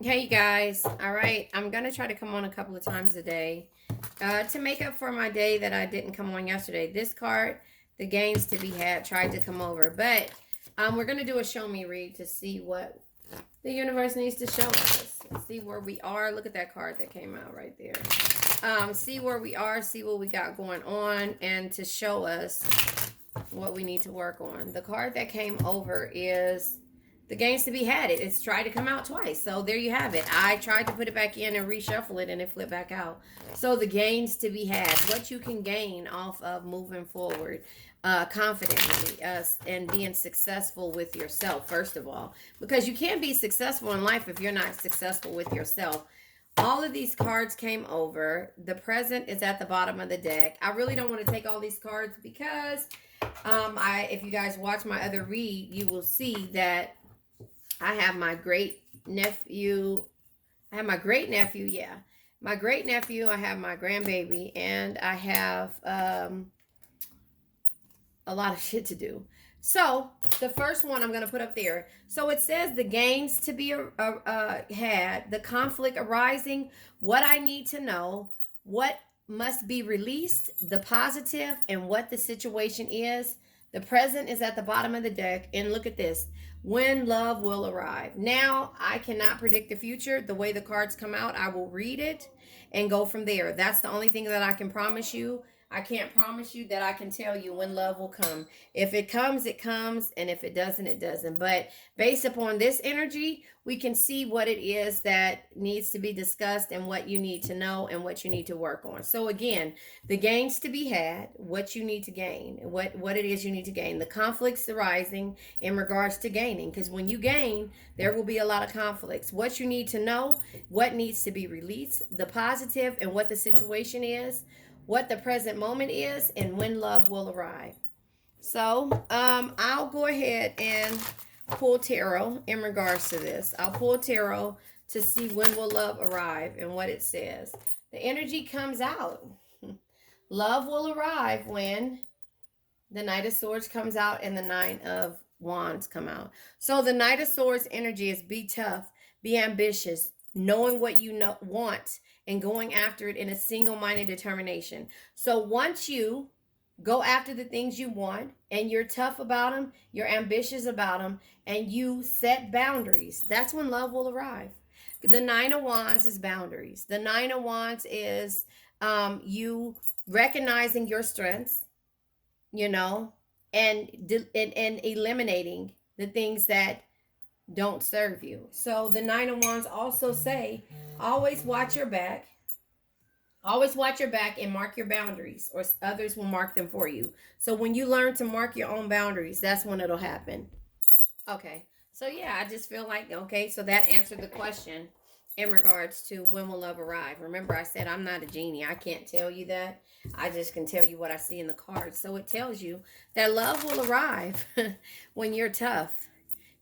Hey you guys, all right, I'm gonna try to come on a couple of times a day to make up for my day that I didn't come on yesterday. This card, the gains to be had, tried to come over, but we're gonna do a show me read to see what the universe needs to show us. See where we are. Look at that card that came out right there. See where we are, see what we got going on, and to show us what we need to work on. The card that came over is the gains to be had. It's tried to come out twice. So there you have it. I tried to put it back in and reshuffle it and it flipped back out. So the gains to be had, what you can gain off of moving forward confidently and being successful with yourself, first of all. Because you can't be successful in life if you're not successful with yourself. All of these cards came over. The present is at the bottom of the deck. I really don't want to take all these cards because if you guys watch my other read, you will see that I have my great nephew. I have my great nephew, yeah. My great nephew, I have my grandbaby, and I have a lot of shit to do. So, the first one I'm going to put up there. So, it says the gains to be had, the conflict arising, what I need to know, what must be released, the positive, and what the situation is. The present is at the bottom of the deck. And look at this, when love will arrive. Now, I cannot predict the future. The way the cards come out, I will read it and go from there. That's the only thing that I can promise you. I can't promise you that I can tell you when love will come. If it comes, it comes. And if it doesn't, it doesn't. But based upon this energy, we can see what it is that needs to be discussed and what you need to know and what you need to work on. So again, the gains to be had, what you need to gain, what it is you need to gain, the conflicts arising in regards to gaining. Because when you gain, there will be a lot of conflicts. What you need to know, what needs to be released, the positive and what the situation is, what the present moment is, and when love will arrive. So, I'll go ahead and pull tarot in regards to this. I'll pull tarot to see when will love arrive and what it says. The energy comes out. Love will arrive when the Knight of Swords comes out and the Nine of Wands come out. So the Knight of Swords energy is be tough, be ambitious, knowing what you want and going after it in a single-minded determination. So once you go after the things you want and you're tough about them, you're ambitious about them, and you set boundaries, that's when love will arrive. The Nine of Wands is boundaries. The Nine of Wands is you recognizing your strengths, you know, and eliminating the things that don't serve you. So the Nine of Wands also say, always watch your back. Always watch your back and mark your boundaries, or others will mark them for you. So when you learn to mark your own boundaries, that's when it'll happen. Okay. So yeah, I just feel like, okay, so that answered the question in regards to when will love arrive. Remember, I said I'm not a genie. I can't tell you that. I just can tell you what I see in the cards. So it tells you that love will arrive when you're tough.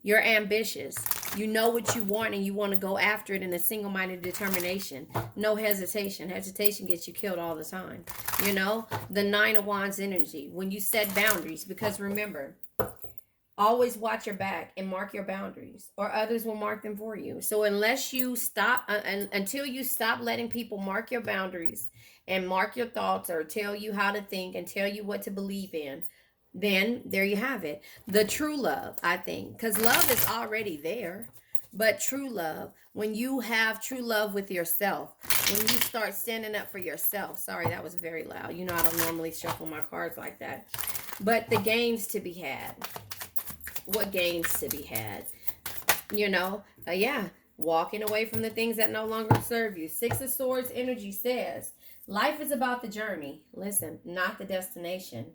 You're ambitious. You know what you want and you want to go after it in a single minded determination. No hesitation. Hesitation gets you killed all the time. You know, the Nine of Wands energy. When you set boundaries, because remember, always watch your back and mark your boundaries, or others will mark them for you. So unless you stop, until you stop letting people mark your boundaries and mark your thoughts or tell you how to think and tell you what to believe in, then there you have it. The true love, I think, because love is already there. But true love, when you have true love with yourself, when you start standing up for yourself. Sorry, that was very loud. You know, I don't normally shuffle my cards like that. But the gains to be had. What gains to be had? You know, yeah, walking away from the things that no longer serve you. Six of Swords energy says, life is about the journey. Listen, not the destination.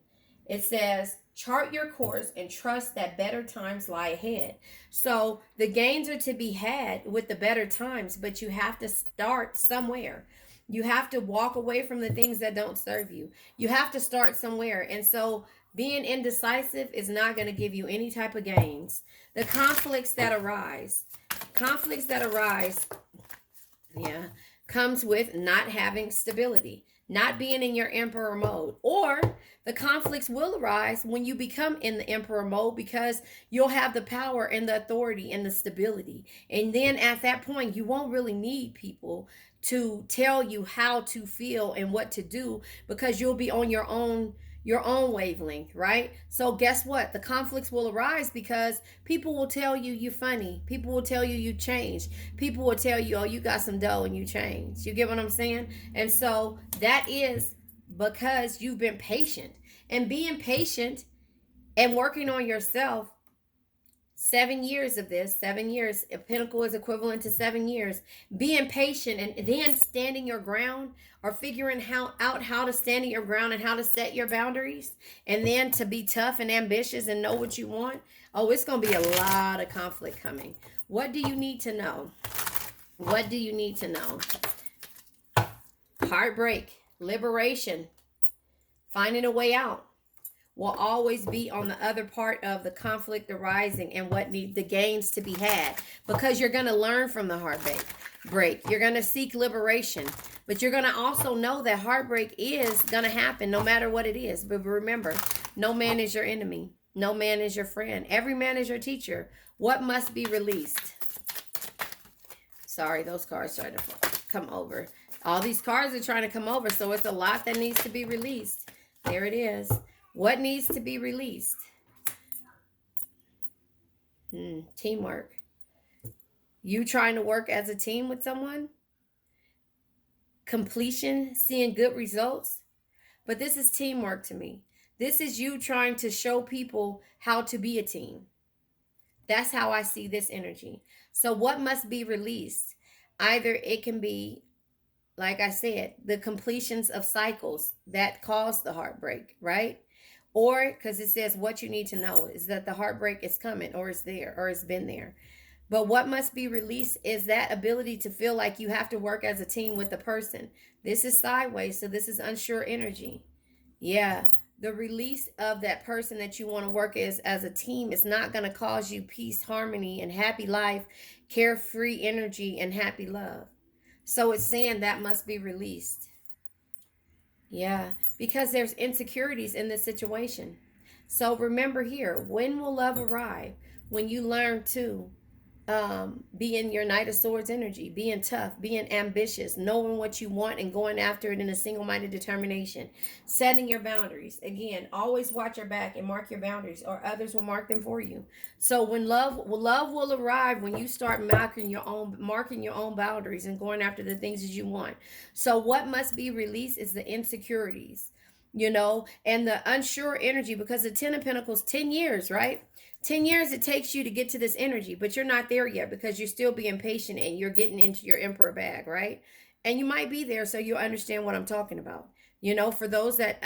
It says, chart your course and trust that better times lie ahead. So the gains are to be had with the better times, but you have to start somewhere. You have to walk away from the things that don't serve you. You have to start somewhere. And so being indecisive is not going to give you any type of gains. The conflicts that arise, yeah, comes with not having stability, not being in your emperor mode. Or the conflicts will arise when you become in the emperor mode, because you'll have the power and the authority and the stability. And then at that point, you won't really need people to tell you how to feel and what to do, because you'll be on your own wavelength, right? So guess what? The conflicts will arise because people will tell you you're funny. People will tell you you changed. People will tell you, oh, you got some dough and you changed. You get what I'm saying? And so that is because you've been patient. And being patient and working on yourself, 7 years of this, 7 years, a pinnacle is equivalent to 7 years. Being patient and then standing your ground, or figuring out how to stand your ground and how to set your boundaries, and then to be tough and ambitious and know what you want. Oh, it's going to be a lot of conflict coming. What do you need to know? What do you need to know? Heartbreak, liberation, finding a way out will always be on the other part of the conflict arising and what need the gains to be had, because you're going to learn from the heartbreak. You're going to seek liberation, but you're going to also know that heartbreak is going to happen no matter what it is. But remember, no man is your enemy. No man is your friend. Every man is your teacher. What must be released? Sorry, those cards trying to come over. All these cards are trying to come over, so it's a lot that needs to be released. There it is. What needs to be released? Teamwork. You trying to work as a team with someone? Completion, seeing good results. But this is teamwork to me. This is you trying to show people how to be a team. That's how I see this energy. So what must be released? Either it can be, like I said, the completions of cycles that cause the heartbreak, right? Or because it says what you need to know is that the heartbreak is coming, or it's there, or it's been there. But what must be released is that ability to feel like you have to work as a team with the person. This is sideways, so this is unsure energy. Yeah, the release of that person that you want to work as a team is not going to cause you peace, harmony, and happy life, carefree energy, and happy love. So it's saying that must be released. Yeah, because there's insecurities in this situation. So remember here, when will love arrive? When you learn to be in your Knight of Swords energy, being tough, being ambitious, knowing what you want and going after it in a single-minded determination, setting your boundaries. Again, always watch your back and mark your boundaries, or others will mark them for you. So when love will arrive when you start marking your own boundaries and going after the things that you want. So what must be released is the insecurities, and the unsure energy, because the 10 of Pentacles, 10 years, right? 10 years it takes you to get to this energy, but you're not there yet because you're still being patient and you're getting into your emperor bag, right? And you might be there, so you'll understand what I'm talking about. For those that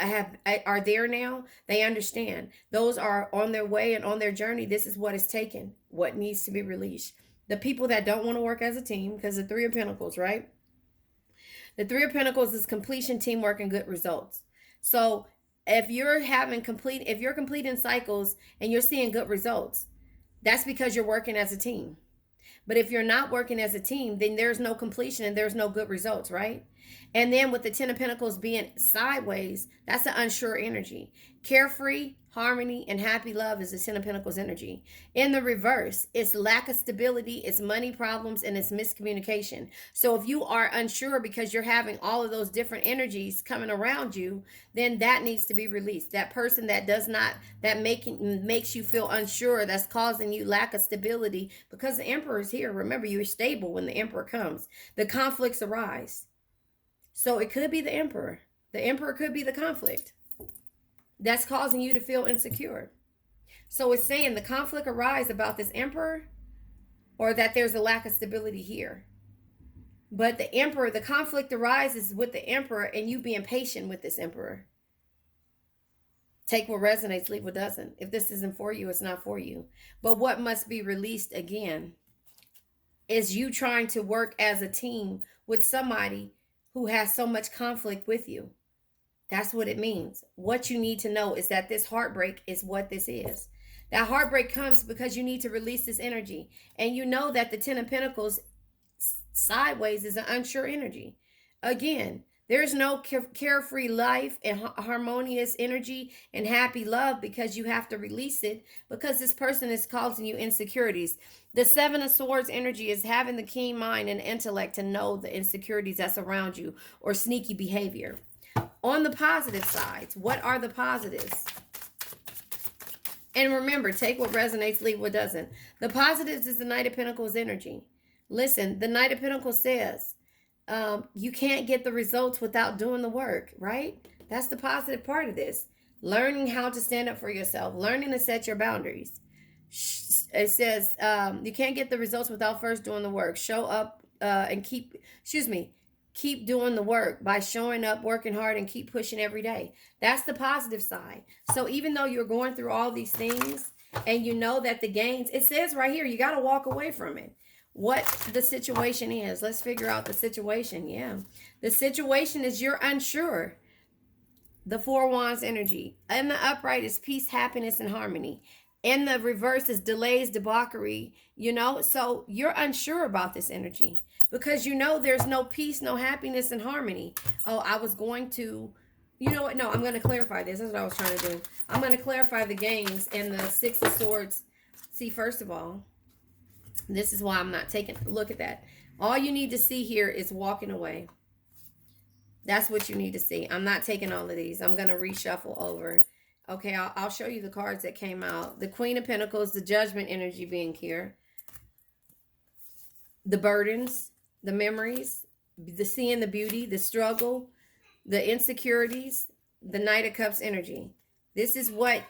are there now, they understand. Those are on their way and on their journey. This is what is taken, what needs to be released. The people that don't want to work as a team, because the 3 of Pentacles, right? The 3 of Pentacles is completion, teamwork, and good results. So if you're completing cycles and you're seeing good results, that's because you're working as a team. But if you're not working as a team, then there's no completion and there's no good results, right? And then with the 10 of Pentacles being sideways, that's an unsure energy. Carefree, harmony, and happy love is the 10 of Pentacles energy. In the reverse, it's lack of stability, it's money problems, and it's miscommunication. So if you are unsure because you're having all of those different energies coming around you, then that needs to be released. That person that makes you feel unsure, that's causing you lack of stability, because the Emperor is here. Remember, you're stable when the Emperor comes. The conflicts arise. So it could be the Emperor. The Emperor could be the conflict that's causing you to feel insecure. So it's saying the conflict arises about this Emperor, or that there's a lack of stability here. But the Emperor, the conflict arises with the Emperor and you being patient with this Emperor. Take what resonates, leave what doesn't. If this isn't for you, it's not for you. But what must be released again is you trying to work as a team with somebody who has so much conflict with you. That's what it means. What you need to know is that this heartbreak is what this is. That heartbreak comes because you need to release this energy. And you know that the 10 of Pentacles sideways is an unsure energy. Again, There's no carefree life and harmonious energy and happy love because you have to release it because this person is causing you insecurities. The Seven of Swords energy is having the keen mind and intellect to know the insecurities that's around you or sneaky behavior. On the positive sides, what are the positives? And remember, take what resonates, leave what doesn't. The positives is the Knight of Pentacles energy. Listen, the Knight of Pentacles says, you can't get the results without doing the work, right? That's the positive part of this. Learning how to stand up for yourself, learning to set your boundaries. It says, you can't get the results without first doing the work. Show up and keep doing the work by showing up, working hard, and keep pushing every day. That's the positive side. So even though you're going through all these things and you know that the gains, it says right here, you got to walk away from it. What the situation is. Let's figure out the situation. Yeah. The situation is you're unsure. The Four Wands energy. In the upright is peace, happiness, and harmony. In the reverse is delays, debauchery, so you're unsure about this energy because there's no peace, no happiness, and harmony. Oh, I was going to, you know what? No, I'm going to clarify this. That's what I was trying to do. I'm going to clarify the gains and the Six of Swords. See, first of all, this is why I'm not taking a look at that. All you need to see here is walking away. That's what you need to see. I'm not taking all of these. I'm going to reshuffle over. Okay, I'll show you the cards that came out. The Queen of Pentacles, the Judgment energy being here. The burdens, the memories, the seeing the beauty, the struggle, the insecurities, the Knight of Cups energy. This is what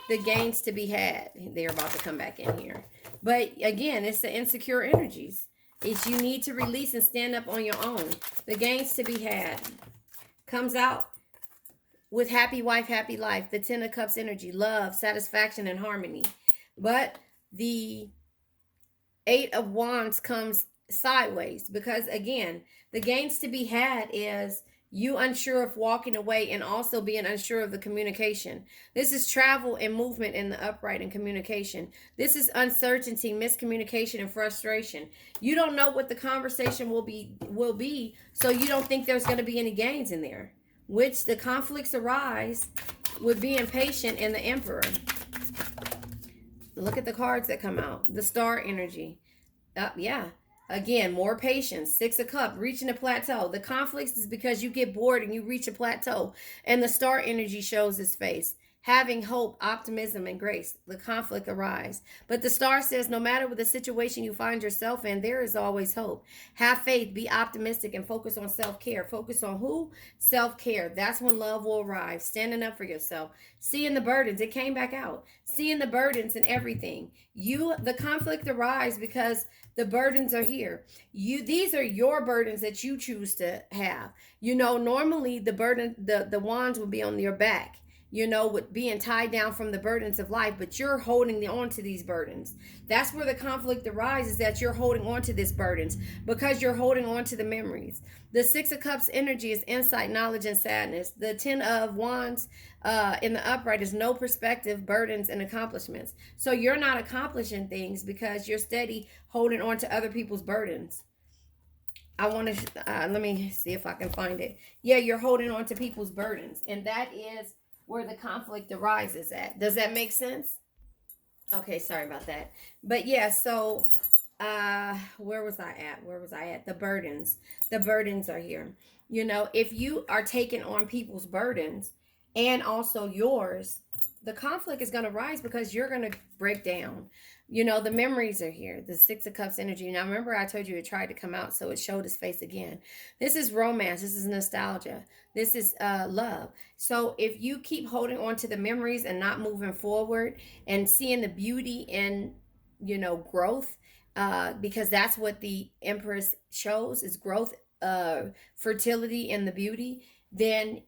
the gains to be had. They're about to come back in here. But again, it's the insecure energies. It's you need to release and stand up on your own. The gains to be had comes out with happy wife, happy life. The Ten of Cups energy, love, satisfaction, and harmony. But the Eight of Wands comes sideways because, again, the gains to be had is you unsure of walking away and also being unsure of the communication. This is travel and movement in the upright and communication. This is uncertainty, miscommunication, and frustration. You don't know what the conversation will be, so you don't think there's going to be any gains in there. Which the conflicts arise with being patient and the Emperor. Look at the cards that come out. The Star energy. Yeah. Again, more patience. Six of Cups, reaching a plateau. The conflicts is because you get bored and you reach a plateau. And the Star energy shows its face. Having hope, optimism, and grace. The conflict arise. But the Star says no matter what the situation you find yourself in, there is always hope. Have faith, be optimistic, and focus on self-care. Focus on who? Self-care. That's when love will arrive. Standing up for yourself. Seeing the burdens. It came back out. Seeing the burdens and everything. The conflict arise because the burdens are here. These are your burdens that you choose to have. Normally the burden, the wands will be on your back. With being tied down from the burdens of life, but you're holding on to these burdens. That's where the conflict arises, that you're holding on to these burdens because you're holding on to the memories. The Six of Cups energy is insight, knowledge, and sadness. The Ten of Wands in the upright is no perspective, burdens, and accomplishments. So you're not accomplishing things because you're steady holding on to other people's burdens. I want to, let me see if I can find it. Yeah, you're holding on to people's burdens, and that is where the conflict arises at. Does that make sense? Okay, sorry about that. But yeah, so where was I at? The burdens. The burdens are here. If you are taking on people's burdens and also yours, the conflict is going to rise because you're going to break down. The memories are here. The Six of Cups energy. Now, remember I told you it tried to come out, so it showed its face again. This is romance. This is nostalgia. This is love. So if you keep holding on to the memories and not moving forward and seeing the beauty in, growth, because that's what the Empress shows is growth, fertility, and the beauty, then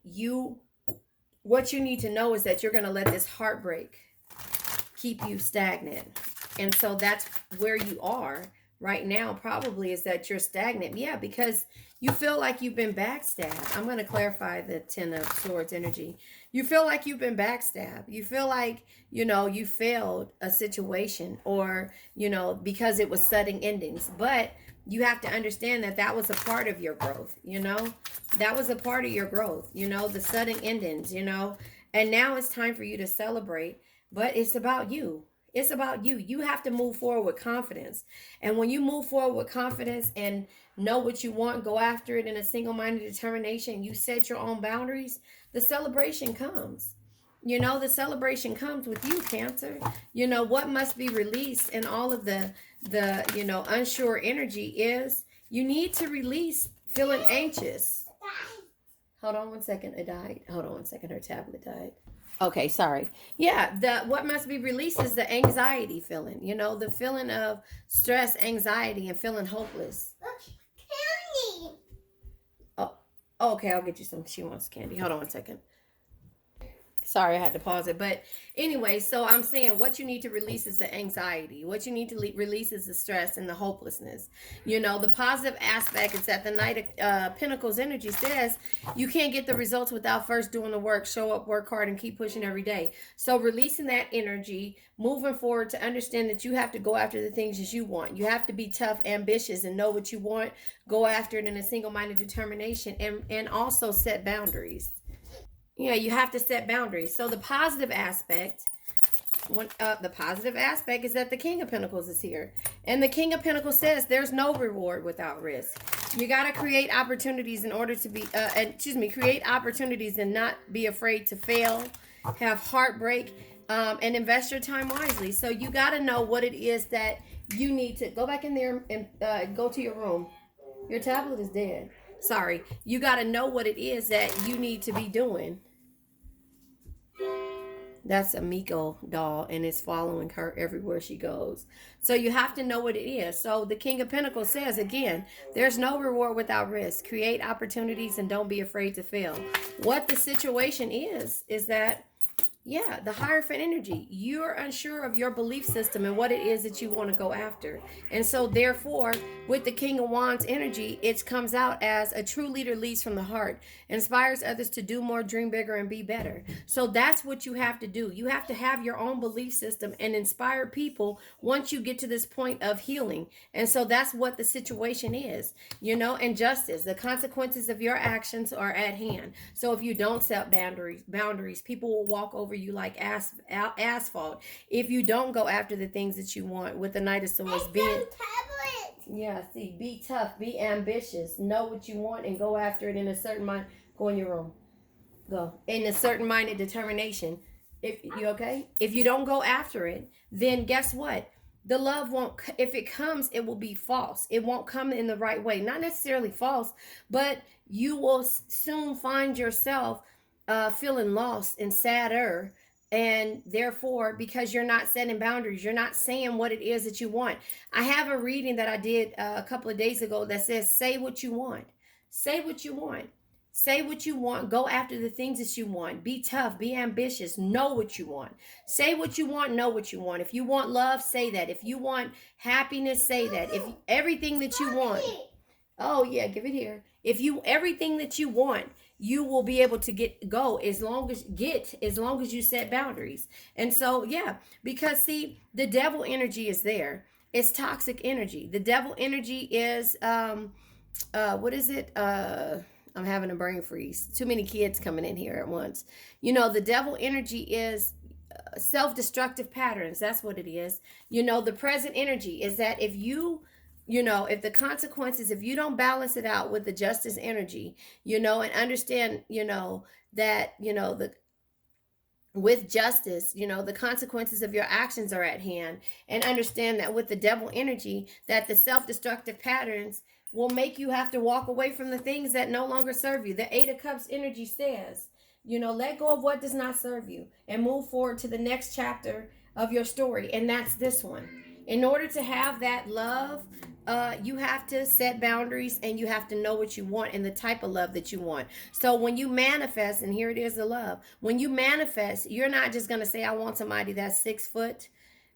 what you need to know is that you're going to let this heartbreak keep you stagnant. And so that's where you are right now, probably, is that you're stagnant. Yeah, because you feel like you've been backstabbed. I'm going to clarify the Ten of Swords energy. You feel like you've been backstabbed. You feel like, you failed a situation or, because it was sudden endings. But you have to understand that was a part of your growth, That was a part of your growth, the sudden endings, and now it's time for you to celebrate. But it's about you. It's about you. You have to move forward with confidence. And when you move forward with confidence and know what you want, go after it in a single minded determination, you set your own boundaries, the celebration comes. The celebration comes with you, Cancer. What must be released and all of the unsure energy is you need to release feeling anxious. Hold on one second. It died. Hold on one second. Her tablet died. Okay, sorry. Yeah, the what must be released is the anxiety feeling. The feeling of stress, anxiety, and feeling hopeless. Candy. Oh, okay. I'll get you some. She wants candy. Hold on one second. Sorry, I had to pause it. But anyway, so I'm saying what you need to release is the anxiety. What you need to release is the stress and the hopelessness. The positive aspect is that the Knight of Pentacles energy says you can't get the results without first doing the work. Show up, work hard, and keep pushing every day. So releasing that energy, moving forward to understand that you have to go after the things that you want. You have to be tough, ambitious, and know what you want. Go after it in a single-minded determination, and also set boundaries. Yeah, you have to set boundaries. So the positive aspect, the positive aspect is that the King of Pentacles is here, and the King of Pentacles says there's no reward without risk. You got to create opportunities in order to be, create opportunities and not be afraid to fail, have heartbreak, and invest your time wisely. So you got to know what it is that you need to go back in there and go to your room. Your tablet is dead. Sorry. You got to know what it is that you need to be doing. That's a Miko doll, and it's following her everywhere she goes. So you have to know what it is. So the King of Pentacles says, again, there's no reward without risk. Create opportunities and don't be afraid to fail. What the situation is that yeah, the Hierophant energy. You're unsure of your belief system and what it is that you want to go after. And so therefore, with the King of Wands energy, it comes out as a true leader leads from the heart, inspires others to do more, dream bigger, and be better. So that's what you have to do. You have to have your own belief system and inspire people once you get to this point of healing. And so that's what the situation is, and justice. The consequences of your actions are at hand. So if you don't set boundaries, people will walk over you like asphalt. If you don't go after the things that you want, with the Knight of Swords being be tough, be ambitious, know what you want, and go after it in a certain mind. Go in your room. Go in a certain minded determination. If you okay, if you don't go after it, then guess what? The love won't. If it comes, it will be false. It won't come in the right way. Not necessarily false, but you will soon find yourself feeling lost and sadder, and therefore because you're not setting boundaries, you're not saying what it is that you want. I have a reading that I did a couple of days ago that says say what you want. Say what you want. Say what you want. Go after the things that you want. Be tough, be ambitious, know what you want. Say what you want, know what you want. If you want love, say that. If you want happiness, say that. If everything that you want, oh yeah, give it here. If you everything that you want, you will be able to go as long as you set boundaries. And so yeah, because see, the devil energy is there. It's toxic energy. The devil energy is what is it? I'm having a brain freeze. Too many kids coming in here at once. The devil energy is self-destructive patterns. That's what it is. The present energy is that if if the consequences, if you don't balance it out with the justice energy, and understand, that, with justice, the consequences of your actions are at hand, and understand that with the devil energy, that the self-destructive patterns will make you have to walk away from the things that no longer serve you. The Eight of Cups energy says, let go of what does not serve you and move forward to the next chapter of your story. And that's this one. In order to have that love, you have to set boundaries, and you have to know what you want and the type of love that you want. So when you manifest, and here it is, the love. When you manifest, you're not just going to say, I want somebody that's 6 foot,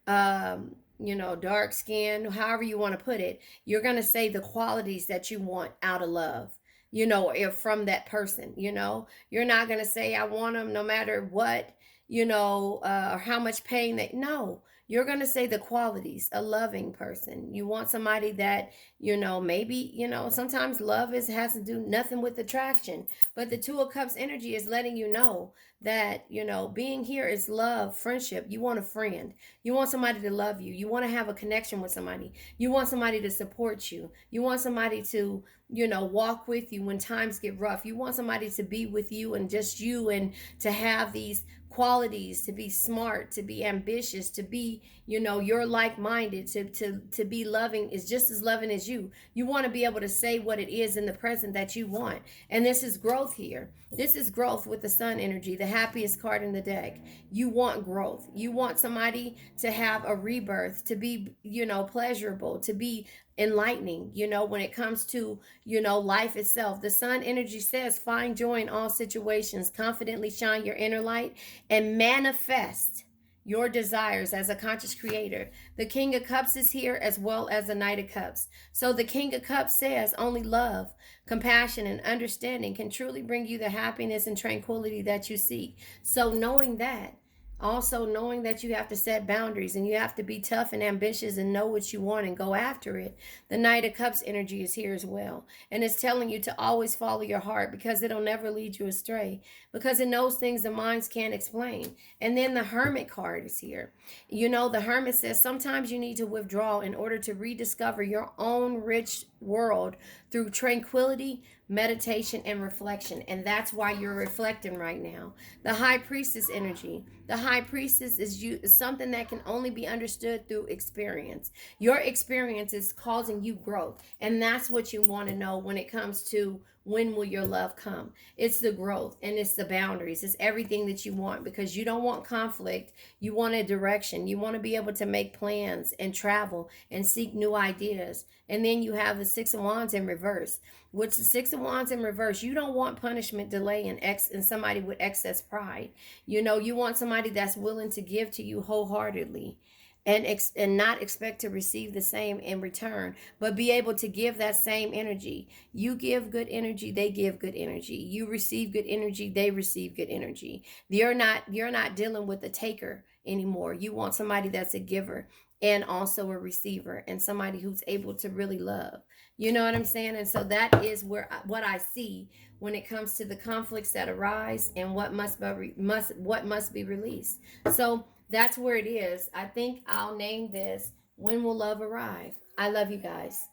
dark skin, however you want to put it. You're going to say the qualities that you want out of love, if from that person. You're not going to say, I want them no matter what, or how much pain they, no. you're going to say the qualities: a loving person. You want somebody that, maybe, sometimes love has to do nothing with attraction. But the Two of Cups energy is letting you know that, being here is love, friendship. You want a friend. You want somebody to love you. You want to have a connection with somebody. You want somebody to support you. You want somebody to, walk with you when times get rough. You want somebody to be with you and just you, and to have these qualities: to be smart, to be ambitious, to be, you're like-minded, to be loving, is just as loving as you. You want to be able to say what it is in the present that you want. And this is growth here. This is growth with the sun energy, the happiest card in the deck. You want growth. You want somebody to have a rebirth, to be, pleasurable, to be enlightening, when it comes to, life itself. The sun energy says find joy in all situations, confidently shine your inner light, and manifest your desires as a conscious creator. The King of Cups is here, as well as the Knight of Cups. So the King of Cups says only love, compassion, and understanding can truly bring you the happiness and tranquility that you seek. So knowing that, also knowing that you have to set boundaries and you have to be tough and ambitious and know what you want and go after it. The Knight of Cups energy is here as well. And it's telling you to always follow your heart, because it'll never lead you astray, because it knows things the minds can't explain. And then the Hermit card is here. The Hermit says sometimes you need to withdraw in order to rediscover your own rich world through tranquility, meditation, and reflection. And that's why you're reflecting right now. The High Priestess energy. The High Priestess is something that can only be understood through experience. Your experience is causing you growth. And that's what you want to know when it comes to when will your love come. It's the growth, and it's the boundaries. It's everything that you want, because you don't want conflict. You want a direction. You want to be able to make plans and travel and seek new ideas. And then you have the Six of Wands in reverse. What's the Six of Wands in reverse? You don't want punishment, delay, and somebody with excess pride. You want somebody that's willing to give to you wholeheartedly, and not expect to receive the same in return, but be able to give that same energy. You give good energy, they give good energy. You receive good energy, they receive good energy. You're not dealing with a taker anymore. You want somebody that's a giver and also a receiver, and somebody who's able to really love. You know what I'm saying? And so that is what I see when it comes to the conflicts that arise and what must be released. So that's where it is. I think I'll name this When Will Love Arrive? I love you guys.